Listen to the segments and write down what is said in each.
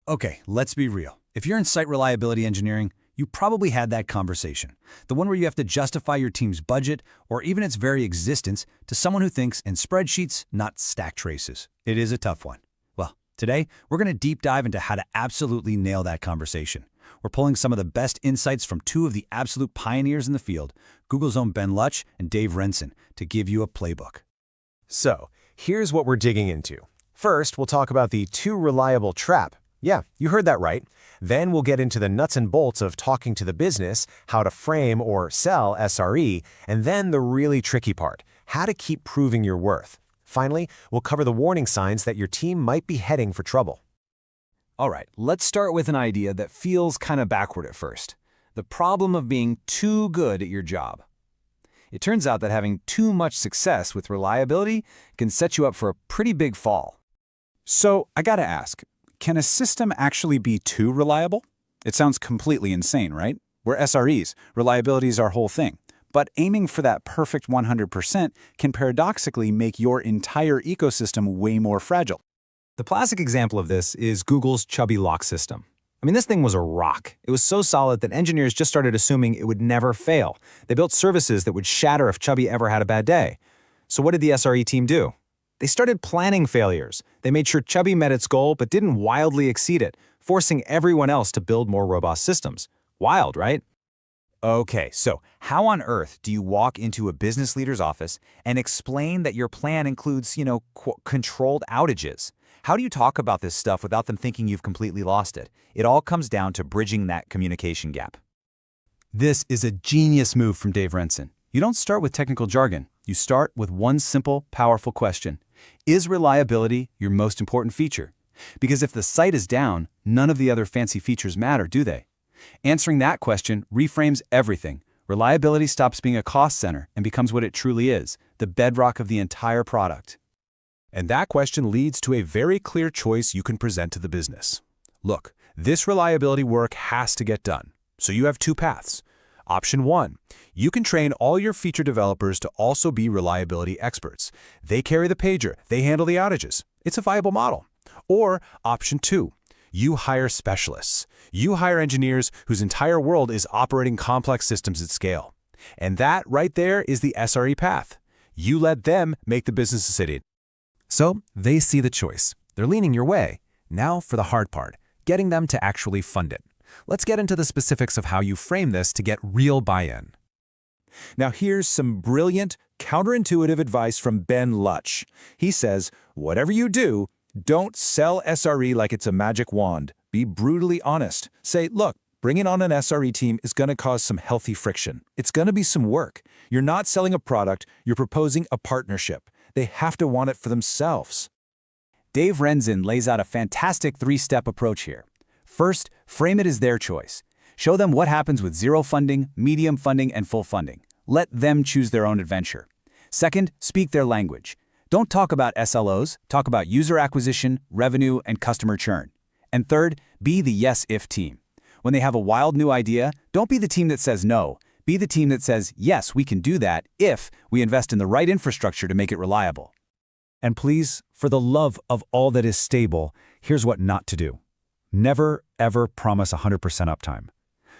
Okay, let's be real. If you're in site reliability engineering, you probably had that conversation. The one where you have to justify your team's budget or even its very existence to someone who thinks in spreadsheets, not stack traces. It is a tough one. Well, today, we're going to deep dive into how to absolutely nail that conversation. We're pulling some of the best insights from two of the absolute pioneers in the field, Google's own Ben Lutch and Dave Rensin, to give you a playbook. So, here's what we're digging into. First, we'll talk about the too reliable trap. Yeah, you heard that right. Then we'll get into the nuts and bolts of talking to the business, how to frame or sell SRE, and then the really tricky part, how to keep proving your worth. Finally, we'll cover the warning signs that your team might be heading for trouble. All right, let's start with an idea that feels kind of backward at first. The problem of being too good at your job. It turns out that having too much success with reliability can set you up for a pretty big fall. So, I gotta ask, can a system actually be too reliable? It sounds completely insane, right? We're SREs. Reliability is our whole thing. But aiming for that perfect 100% can paradoxically make your entire ecosystem way more fragile. The classic example of this is Google's Chubby lock system. I mean, this thing was a rock. It was so solid that engineers just started assuming it would never fail. They built services that would shatter if Chubby ever had a bad day. So what did the SRE team do? They started planning failures. They made sure Chubby met its goal but didn't wildly exceed it, forcing everyone else to build more robust systems. Wild, right? Okay, so how on earth do you walk into a business leader's office and explain that your plan includes, controlled outages? How do you talk about this stuff without them thinking you've completely lost it? It all comes down to bridging that communication gap. This is a genius move from Dave Rensin. You don't start with technical jargon. You start with one simple, powerful question. Is reliability your most important feature? Because if the site is down, none of the other fancy features matter, do they? Answering that question reframes everything. Reliability stops being a cost center and becomes what it truly is, the bedrock of the entire product. And that question leads to a very clear choice you can present to the business. Look, this reliability work has to get done. So you have two paths. Option 1, you can train all your feature developers to also be reliability experts. They carry the pager, they handle the outages. It's a viable model. Or option 2, you hire specialists. You hire engineers whose entire world is operating complex systems at scale. And that right there is the SRE path. You let them make the business decision. So they see the choice. They're leaning your way. Now for the hard part, getting them to actually fund it. Let's get into the specifics of how you frame this to get real buy-in. Now here's some brilliant, counterintuitive advice from Ben Lutch. He says, whatever you do, don't sell SRE like it's a magic wand. Be brutally honest. Say, look, bringing on an SRE team is going to cause some healthy friction. It's going to be some work. You're not selling a product, you're proposing a partnership. They have to want it for themselves. Dave Rensin lays out a fantastic three-step approach here. First, frame it as their choice. Show them what happens with zero funding, medium funding, and full funding. Let them choose their own adventure. Second, speak their language. Don't talk about SLOs, talk about user acquisition, revenue, and customer churn. And third, be the yes-if team. When they have a wild new idea, don't be the team that says no. Be the team that says, yes, we can do that if we invest in the right infrastructure to make it reliable. And please, for the love of all that is stable, here's what not to do. Never, ever promise 100% uptime.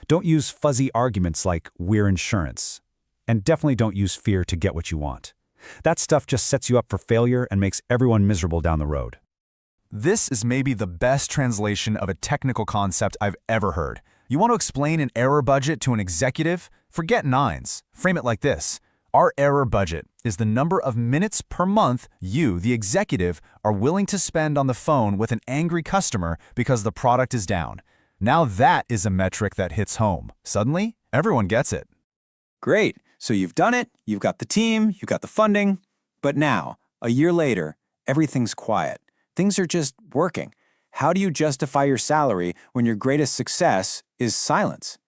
Don't use fuzzy arguments like, we're insurance. And definitely don't use fear to get what you want. That stuff just sets you up for failure and makes everyone miserable down the road. This is maybe the best translation of a technical concept I've ever heard. You want to explain an error budget to an executive? Forget nines. Frame it like this. Our error budget is the number of minutes per month you, the executive, are willing to spend on the phone with an angry customer because the product is down. Now that is a metric that hits home. Suddenly, everyone gets it. Great. So you've done it, you've got the team, you've got the funding. But now, a year later, everything's quiet. Things are just working. How do you justify your salary when your greatest success is silence?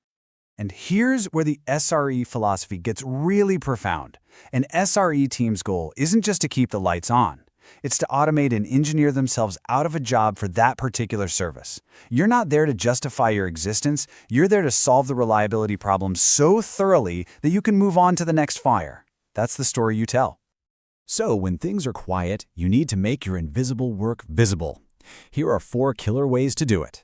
And here's where the SRE philosophy gets really profound. An SRE team's goal isn't just to keep the lights on. It's to automate and engineer themselves out of a job for that particular service. You're not there to justify your existence. You're there to solve the reliability problem so thoroughly that you can move on to the next fire. That's the story you tell. So when things are quiet, you need to make your invisible work visible. Here are 4 killer ways to do it.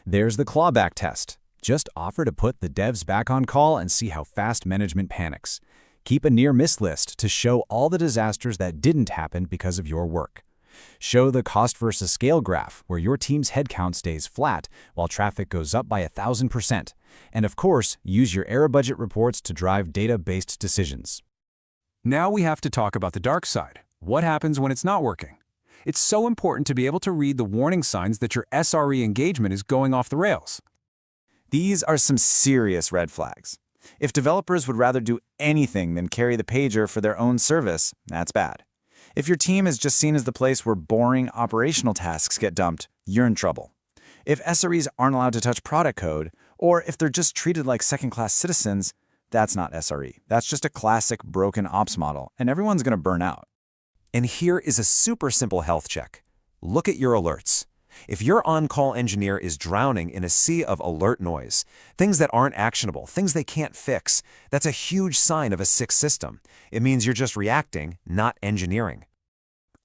There's the clawback test. Just offer to put the devs back on call and see how fast management panics. Keep a near-miss list to show all the disasters that didn't happen because of your work. Show the cost versus scale graph, where your team's headcount stays flat while traffic goes up by 1,000%. And of course, use your error budget reports to drive data-based decisions. Now we have to talk about the dark side. What happens when it's not working? It's so important to be able to read the warning signs that your SRE engagement is going off the rails. These are some serious red flags. If developers would rather do anything than carry the pager for their own service, that's bad. If your team is just seen as the place where boring operational tasks get dumped, you're in trouble. If SREs aren't allowed to touch product code, or if they're just treated like second-class citizens, that's not SRE. That's just a classic broken ops model, and everyone's going to burn out. And here is a super simple health check. Look at your alerts. If your on-call engineer is drowning in a sea of alert noise, things that aren't actionable, things they can't fix, that's a huge sign of a sick system. It means you're just reacting, not engineering.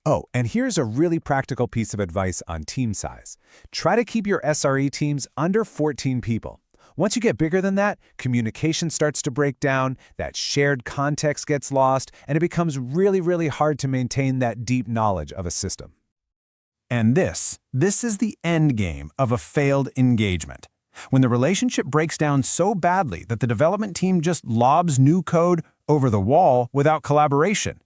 Oh, and here's a really practical piece of advice on team size. Try to keep your SRE teams under 14 people. Once you get bigger than that, communication starts to break down, that shared context gets lost, and it becomes really hard to maintain that deep knowledge of a system. And this is the end game of a failed engagement. When the relationship breaks down so badly that the development team just lobs new code over the wall without collaboration.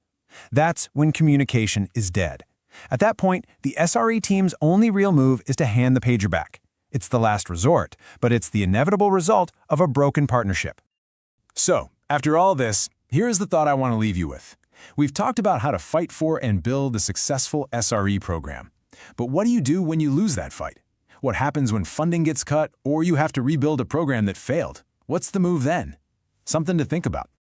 That's when communication is dead. At that point, the SRE team's only real move is to hand the pager back. It's the last resort, but it's the inevitable result of a broken partnership. So, after all this, here's the thought I want to leave you with. We've talked about how to fight for and build a successful SRE program. But what do you do when you lose that fight? What happens when funding gets cut or you have to rebuild a program that failed? What's the move then? Something to think about.